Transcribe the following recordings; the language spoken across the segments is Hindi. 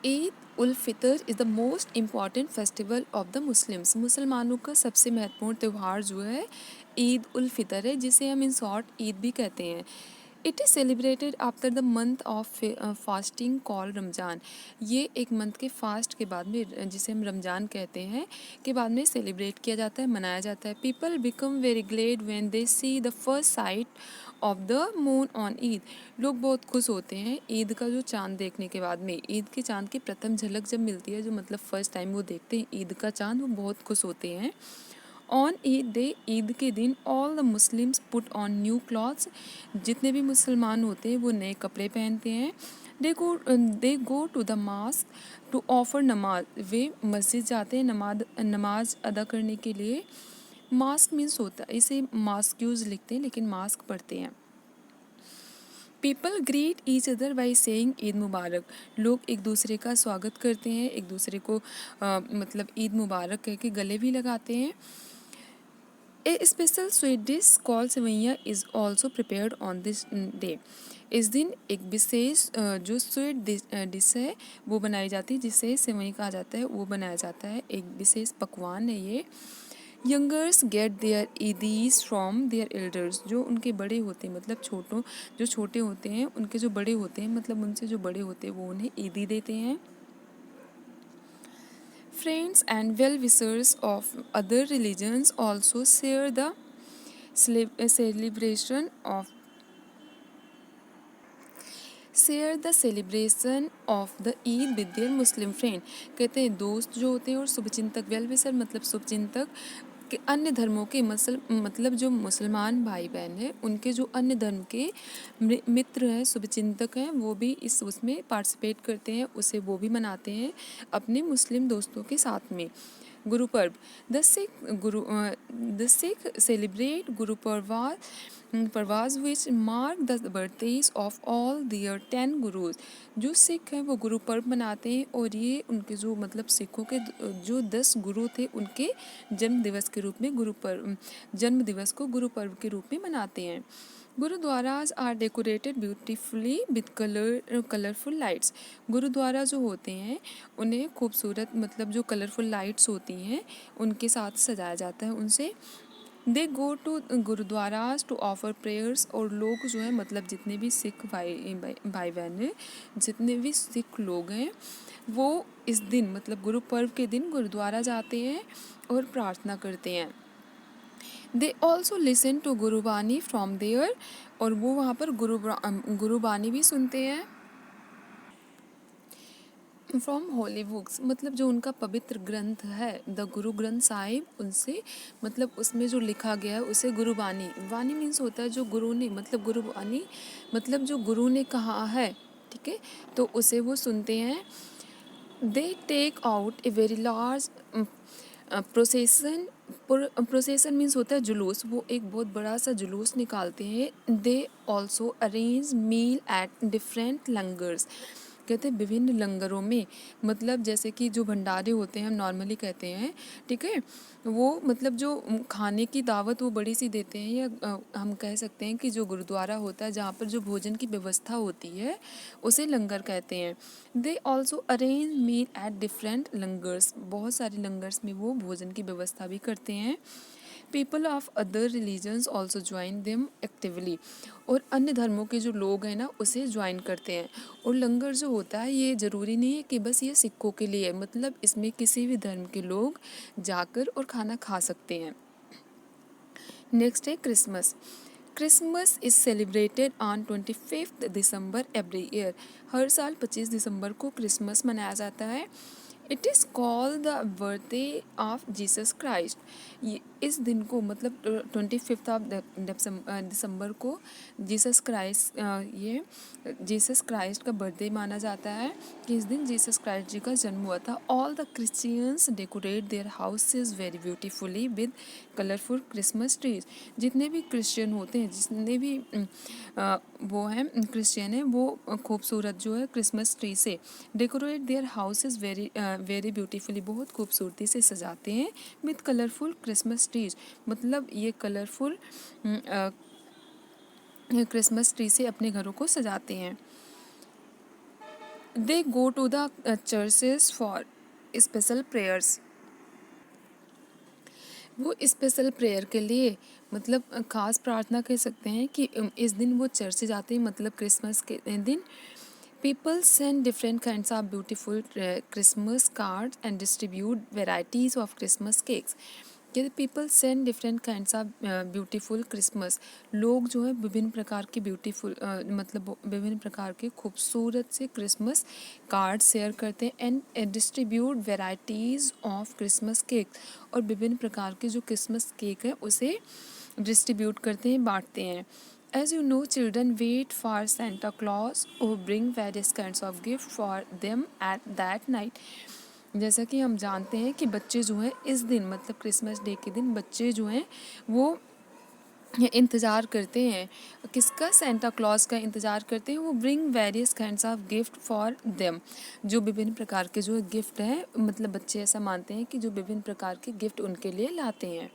Eid ul Fitr is the most important festival of the Muslims. मुसलमानों का सबसे महत्वपूर्ण त्यौहार जो है ईद उल फितर है, जिसे हम इन शॉर्ट ईद भी कहते हैं। It is celebrated after the month of fasting call Ramzan. ये एक मंथ के फास्ट के बाद में, जिसे हम रमज़ान कहते हैं, के बाद में सेलिब्रेट किया जाता है, मनाया जाता है। People become very glad when they see the first sight of the moon on Eid. लोग बहुत खुश होते हैं ईद का जो चांद देखने के बाद में। ईद के चांद की प्रथम झलक जब मिलती है, जो मतलब फर्स्ट टाइम वो देखते हैं ईद का चांद, वो बहुत खुश होते हैं। ऑन ईद डे, ईद के दिन, all the Muslims put on new clothes. जितने भी मुसलमान होते हैं वो नए कपड़े पहनते हैं। They go to the mosque to offer नमाज। वे मस्जिद जाते हैं नमाज अदा करने के लिए। मास्क मीन्स होता है, इसे मास्क्यूज लिखते हैं लेकिन मास्क पढ़ते हैं। People greet each other by saying Eid मुबारक। लोग एक दूसरे का स्वागत करते हैं, एक दूसरे को मतलब ईद मुबारक कह के गले भी लगाते हैं। A special sweet dish call sevaiya is also prepared on this day. इस दिन एक विशेष जो स्वीट डिश है वो बनाई जाती है, जिसे सेवई कहा जाता है, वो बनाया जाता है। एक विशेष पकवान है ये। Youngers get their eidis from their elders. जो उनके बड़े होते हैं, मतलब जो छोटे होते हैं, उनके जो बड़े होते हैं, मतलब उनसे जो बड़े होते हैं, वो उन्हें ईदी देते हैं। Friends and well wishers of other religions also share the celebration of share the celebration of the Eid with their Muslim friend. कहते हैं दोस्त जो होते हैं और शुभचिंतक, वेल विशर मतलब शुभचिंतक के अन्य धर्मों के मतलब जो मुसलमान भाई बहन हैं, उनके जो अन्य धर्म के मित्र हैं, शुभचिंतक हैं, वो भी इस उसमें पार्टिसिपेट करते हैं, उसे वो भी मनाते हैं अपने मुस्लिम दोस्तों के साथ में। Guru Parv, the Sikh celebrate Gurpurabs which mark the birthdays of all their 10 gurus. जो सिख हैं वो गुरु पर्व मनाते हैं, और ये उनके जो मतलब सिखों के जो 10 गुरु थे, उनके जन्म दिवस के रूप में जन्म दिवस को गुरु पर्व के रूप में मनाते हैं। Gurdwaras are decorated beautifully with colourful lights. Gurdwara जो होते हैं उन्हें खूबसूरत मतलब जो कलरफुल लाइट्स होती हैं उनके साथ सजाया जाता है उनसे। They go to gurudwaras to offer prayers. और लोग जो है मतलब जितने भी सिख भाई बहन हैं, जितने भी सिख लोग हैं, वो इस दिन मतलब गुरु पर्व के दिन गुरुद्वारा जाते हैं और प्रार्थना करते हैं। They also listen to Gurbani from there. और वो वहाँ पर गुरुबानी भी सुनते हैं। फ्रॉम होली बुक्स, मतलब जो उनका पवित्र ग्रंथ है द गुरु ग्रंथ साहिब, उनसे मतलब उसमें जो लिखा गया है उसे गुरुबानी। वानी मीन्स होता है जो गुरु ने, मतलब गुरुबानी मतलब जो गुरु ने कहा है, ठीक है, तो उसे वो सुनते हैं। They take out a very large procession. Procession means होता है जुलूस। वो एक बहुत बड़ा सा जुलूस निकालते हैं। They also arrange meal at different langars. कहते हैं विभिन्न लंगरों में, मतलब जैसे कि जो भंडारे होते हैं हम नॉर्मली कहते हैं, ठीक है, वो मतलब जो खाने की दावत वो बड़ी सी देते हैं, या हम कह सकते हैं कि जो गुरुद्वारा होता है जहाँ पर जो भोजन की व्यवस्था होती है उसे लंगर कहते हैं। They also arrange meal at different langars. बहुत सारे लंगर्स में वो भोजन की व्यवस्था भी करते हैं। People of other religions also join them actively. और अन्य धर्मों के जो लोग हैं ना उसे ज्वाइन करते हैं। और लंगर जो होता है ये ज़रूरी नहीं है कि बस ये सिखों के लिए है, मतलब इसमें किसी भी धर्म के लोग जाकर और खाना खा सकते हैं। नेक्स्ट है Christmas. Christmas is celebrated on 25 December every year. हर साल 25 दिसंबर को क्रिसमस मनाया जाता है। It is called the birthday of Jesus Christ. ये इस दिन को मतलब 25 ऑफ दिसंबर को ये जीसस क्राइस्ट का बर्थडे माना जाता है, कि इस दिन जीसस क्राइस्ट जी का जन्म हुआ था। All the Christians decorate their houses very beautifully with colourful Christmas trees. जितने भी क्रिश्चियन होते हैं, जितने भी वो हैं क्रिश्चियन हैं, वो खूबसूरत जो है क्रिसमस ट्री से decorate their houses very beautifully, बहुत खूबसूरती से सजाते हैं। विद कलरफुल क्रिसमस ट्रीज, मतलब ये कलरफुल क्रिसमस ट्री से अपने घरों को सजाते हैं। They go to the churches for special prayers. वो स्पेशल प्रेयर के लिए मतलब ख़ास प्रार्थना कह सकते हैं कि इस दिन वो चर्च जाते हैं, मतलब क्रिसमस के दिन। People send different kinds of beautiful Christmas cards and distribute varieties of Christmas cakes. कहते people send different kinds of beautiful Christmas. लोग जो है विभिन्न प्रकार के ब्यूटीफुल मतलब विभिन्न प्रकार के खूबसूरत से क्रिसमस कार्ड शेयर करते हैं and distribute varieties of Christmas cake, और विभिन्न प्रकार के जो क्रिसमस केक है उसे डिस्ट्रीब्यूट करते हैं, बांटते हैं। As you know, children wait for Santa Claus who bring various kinds of gift for them at that night. जैसा कि हम जानते हैं कि बच्चे जो हैं इस दिन मतलब क्रिसमस डे के दिन बच्चे जो हैं वो इंतज़ार करते हैं किसका, सेंटा क्लॉज का इंतज़ार करते हैं। वो bring various kinds of gift for them, जो विभिन्न प्रकार के जो गिफ्ट हैं, मतलब बच्चे ऐसा मानते हैं कि जो विभिन्न प्रकार के गिफ्ट उनके लिए लाते हैं।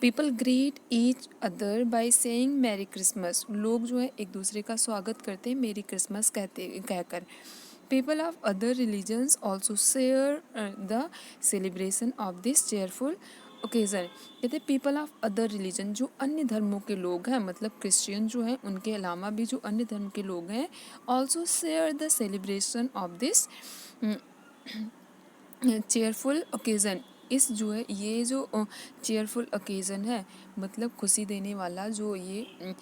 People greet each other by saying merry Christmas. लोग जो है एक दूसरे का स्वागत करते हैं मेरी क्रिसमस कहकर। People of other religions also share the celebration of this cheerful occasion. कहते पीपल ऑफ अदर रिलीजन, जो अन्य धर्मों के लोग हैं, मतलब क्रिश्चियन जो हैं उनके अलावा भी जो अन्य धर्म के लोग हैं, also share the celebration of this cheerful occasion. इस जो है ये जो चेयरफुल ओकेज़न है, मतलब खुशी देने वाला, जो ये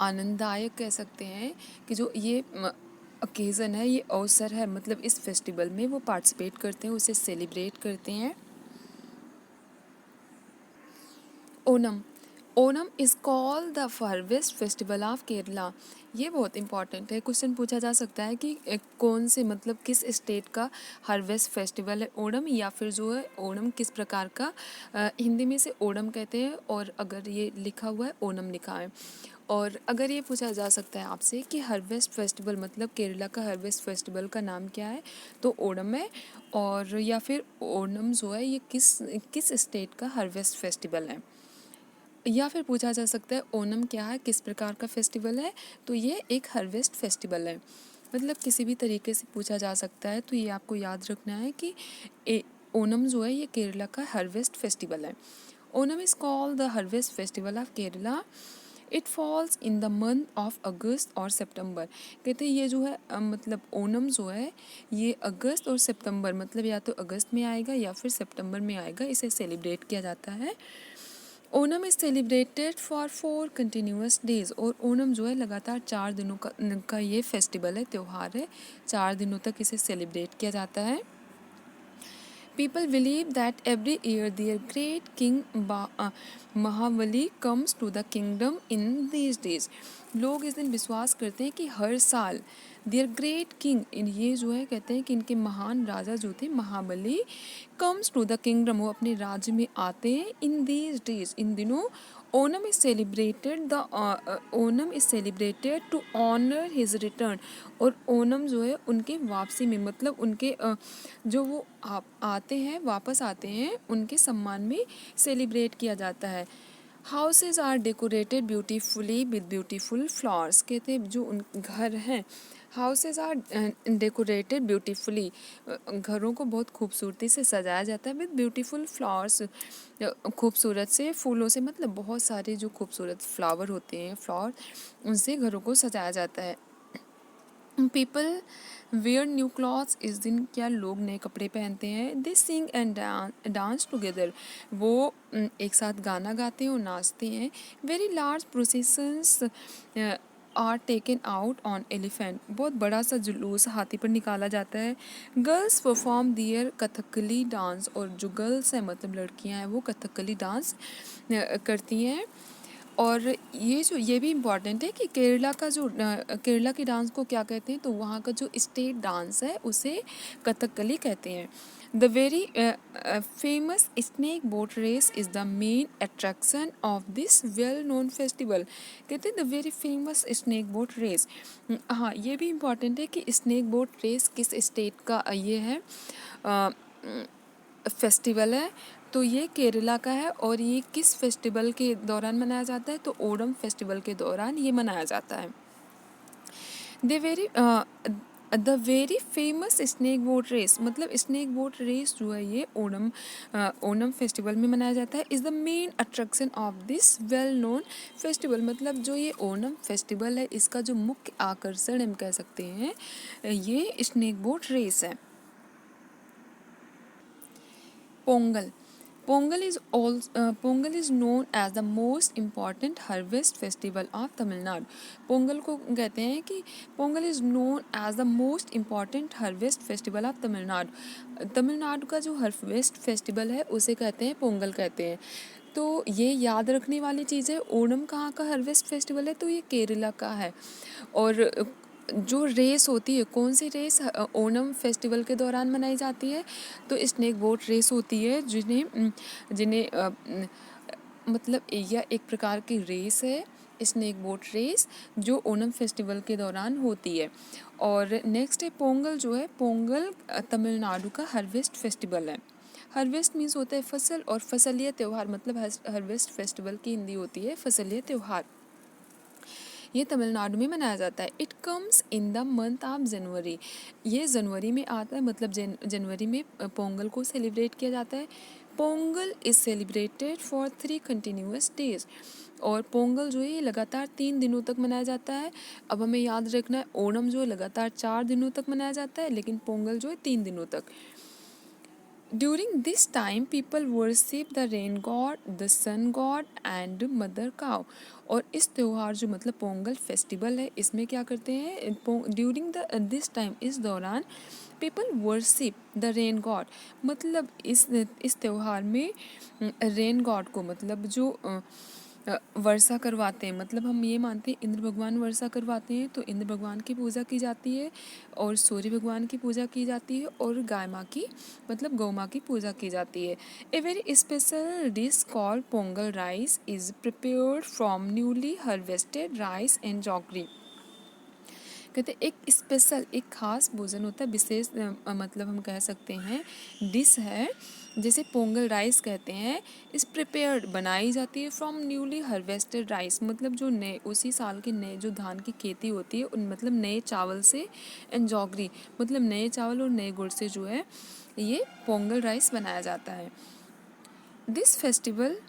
आनंददायक कह सकते हैं कि जो ये ओकेज़न है, ये अवसर है, मतलब इस फेस्टिवल में वो पार्टिसिपेट करते हैं, उसे सेलिब्रेट करते हैं। Onam. Onam is called the harvest festival of Kerala. ये बहुत इंपॉर्टेंट है, क्वेश्चन पूछा जा सकता है कि कौन से मतलब किस स्टेट का हार्वेस्ट फेस्टिवल है ओणम, या फिर जो है ओणम किस प्रकार का, हिंदी में से ओणम कहते हैं, और अगर ये लिखा हुआ है ओणम लिखा है। और अगर ये पूछा जा सकता है आपसे कि हार्वेस्ट फेस्टिवल मतलब केरला का हार्वेस्ट फेस्टिवल का नाम क्या है, तो ओणम है। और या फिर ओणम जो है ये किस किस स्टेट का हार्वेस्ट फेस्टिवल है। या फिर पूछा जा सकता है ओणम क्या है, किस प्रकार का फेस्टिवल है, तो ये एक हार्वेस्ट फेस्टिवल है। मतलब किसी भी तरीके से पूछा जा सकता है, तो ये आपको याद रखना है कि ओणम जो है ये केरला का हार्वेस्ट फेस्टिवल है। Onam is called the harvest festival of Kerala. It falls in the month of अगस्त और सितंबर। कहते हैं ये जो है मतलब ओणम जो है ये अगस्त और सितंबर, मतलब या तो अगस्त में आएगा या फिर सितंबर में आएगा, इसे सेलिब्रेट किया जाता है। Onam is celebrated for 4 continuous days. और ओणम जो है लगातार 4 दिनों का ये फेस्टिवल है, त्यौहार है, 4 दिनों तक इसे सेलिब्रेट किया जाता है। People believe that every year their great king Mahabali comes to the kingdom in these days. लोग इस दिन विश्वास करते हैं कि हर साल देयर ग्रेट किंग, ये जो है कहते हैं कि इनके महान राजा जो थे महाबली, कम्स टू द किंगडम, वो अपने राज्य में आते हैं इन दीज डेज, इन दिनों। Onam is celebrated Onam is celebrated to honour his return. और ओणम जो है उनके वापसी में, मतलब उनके जो वो आते हैं, वापस आते हैं, उनके सम्मान में सेलिब्रेट किया जाता है। Houses are decorated beautifully with beautiful flowers. कहते हैं जो उन घर हैं, हाउसेज आर डेकोरेटेड ब्यूटीफुली, घरों को बहुत खूबसूरती से सजाया जाता है विद ब्यूटीफुल फ्लावर्स, खूबसूरत से फूलों से, मतलब बहुत सारे जो खूबसूरत फ्लावर होते हैं, फ्लावर, उनसे घरों को सजाया जाता है। People wear new clothes. इस दिन क्या लोग नए कपड़े पहनते हैं। They sing and dance together. वो एक साथ गाना गाते हैं और नाचते हैं। Very large processions are taken out on elephant. बहुत बड़ा सा जुलूस हाथी पर निकाला जाता है। Girls perform their Kathakali dance. और जो गर्ल्स हैं मतलब लड़कियां हैं वो कथकली डांस करती हैं। और ये भी इम्पॉर्टेंट है कि केरला का जो केरला के डांस को क्या कहते हैं, तो वहाँ का जो स्टेट डांस है उसे कथकली कहते हैं। The very famous snake boat race is the main attraction of this well known festival. कहते हैं the very famous snake boat race. हाँ, ये भी इम्पॉर्टेंट है कि स्नेक बोट रेस किस स्टेट का ये है फेस्टिवल है, तो ये केरला का है। और ये किस फेस्टिवल के दौरान मनाया जाता है, तो ओणम फेस्टिवल के दौरान ये मनाया जाता है। They very the very famous snake boat race, मतलब स्नेक बोट रेस जो है ये ओणम फेस्टिवल में मनाया जाता है, is the main attraction of this well known festival. मतलब जो ये ओणम फेस्टिवल है इसका जो मुख्य आकर्षण हम कह सकते हैं ये स्नेक बोट रेस है। Pongal, Pongal is known as the most important harvest festival of Tamil Nadu. Pongal को कहते हैं कि Pongal is known as the most important harvest festival of Tamil Nadu. Tamil Nadu का जो हार्वेस्ट फेस्टिवल है उसे कहते हैं पोंगल कहते हैं। तो ये याद रखने वाली चीज़ है, ओणम कहाँ का हार्वेस्ट फेस्टिवल है, तो ये केरला का है। और जो रेस होती है, कौन सी रेस ओणम फेस्टिवल के दौरान मनाई जाती है, तो स्नेक बोट रेस होती है जिन्हें जिन्हें मतलब यह एक प्रकार की रेस है, स्नेक बोट रेस, जो ओणम फेस्टिवल के दौरान होती है। और नेक्स्ट है पोंगल, जो है पोंगल तमिलनाडु का हार्वेस्ट फेस्टिवल है। हार्वेस्ट मीन्स होता है फसल, और फसलिया त्यौहार, मतलब हार्वेस्ट फेस्टिवल की हिंदी होती है फसलिया त्यौहार। ये तमिलनाडु में मनाया जाता है। It comes in the month of January, ये जनवरी में आता है, मतलब जनवरी में पोंगल को सेलिब्रेट किया जाता है। Pongal is celebrated for 3 continuous days, और पोंगल जो है ये लगातार 3 दिनों तक मनाया जाता है। अब हमें याद रखना है ओणम जो है लगातार 4 दिनों तक मनाया जाता है, लेकिन पोंगल जो है 3 दिनों तक। During this time people worship the rain god, the sun god and mother cow। और इस त्यौहार जो मतलब पोंगल फेस्टिवल है इसमें क्या करते हैं, ड्यूरिंग दिस टाइम, इस दौरान people worship the rain God, मतलब इस त्यौहार में रेन गॉड को, मतलब जो वर्षा करवाते हैं, मतलब हम ये मानते हैं इंद्र भगवान वर्षा करवाते हैं, तो इंद्र भगवान की पूजा की जाती है, और सूर्य भगवान की पूजा की जाती है, और गाय माँ की, मतलब गौ माँ की पूजा की जाती है। A very special dish called Pongal rice is prepared from newly harvested rice and jaggery. कहते एक स्पेशल, एक खास भोजन होता है, विशेष मतलब हम कह सकते हैं डिश है, जैसे पोंगल राइस कहते हैं। इस प्रिपेयर्ड, बनाई जाती है फ्रॉम न्यूली हार्वेस्टेड राइस, मतलब जो नए उसी साल के नए जो धान की खेती होती है उन, मतलब नए चावल से, एंड जॉगरी, मतलब नए चावल और नए गुड़ से जो है ये पोंगल राइस बनाया जाता है। This festival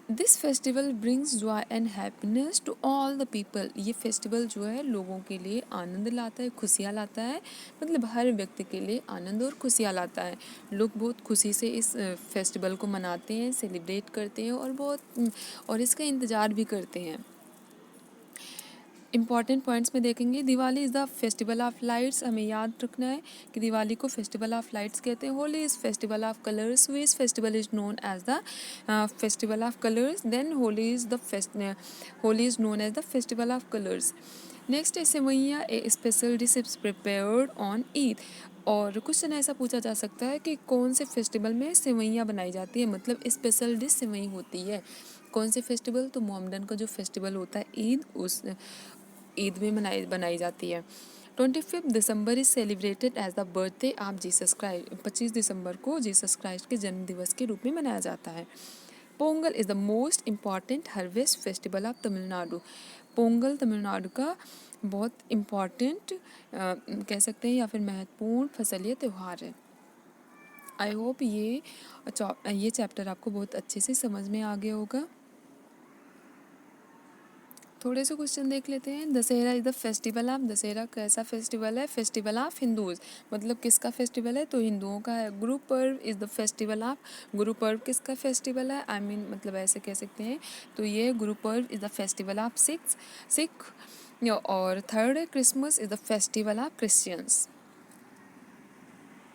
this festival brings joy and happiness to all the people. ये फेस्टिवल जो है लोगों के लिए आनंद लाता है, खुशियाँ लाता है, मतलब हर व्यक्ति के लिए आनंद और खुशियाँ लाता है। लोग बहुत खुशी से इस फेस्टिवल को मनाते हैं, सेलिब्रेट करते हैं, और और इसका इंतज़ार भी करते हैं। इंपॉर्टेंट पॉइंट्स में देखेंगे, Diwali is the festival of lights, हमें याद रखना है कि दिवाली को फेस्टिवल ऑफ लाइट्स कहते हैं। Holi is festival of colours, which festival is known as the festival of colours. Then Holi is known as the festival of colours. Next है sevaiyan, a special dish is prepared on Eid. और क्वेश्चन ऐसा पूछा जा सकता है कि कौन से फेस्टिवल में सेवैयाँ बनाई जाती है, मतलब स्पेशल डिश सेवई होती है। कौन से फेस्टिवल, तो मोहम्मडन का जो फेस्टिवल होता है ईद, उस ईद में बनाई जाती है। 25 December is celebrated as the birthday of Jesus Christ. 25 दिसंबर को जीसस क्राइस्ट के जन्म दिवस के रूप में मनाया जाता है। Pongal is the most important harvest festival of Tamil Nadu. Pongal Tamil Nadu का बहुत इम्पॉर्टेंट कह सकते हैं या फिर महत्वपूर्ण फसलीय त्यौहार है। आई होप ये चैप्टर आपको बहुत अच्छे से समझ में आ गया होगा। थोड़े से क्वेश्चन देख लेते हैं। Dussehra is the festival of, Dussehra कैसा फेस्टिवल है, फेस्टिवल ऑफ हिंदूज, मतलब किसका फेस्टिवल है, तो हिंदुओं का है। Guru Parv is the festival of, Guru Parv किसका फेस्टिवल है, मतलब ऐसे कह सकते हैं, तो ये Guru Parv is the festival of Sikh. और थर्ड है Christmas is the festival of Christians.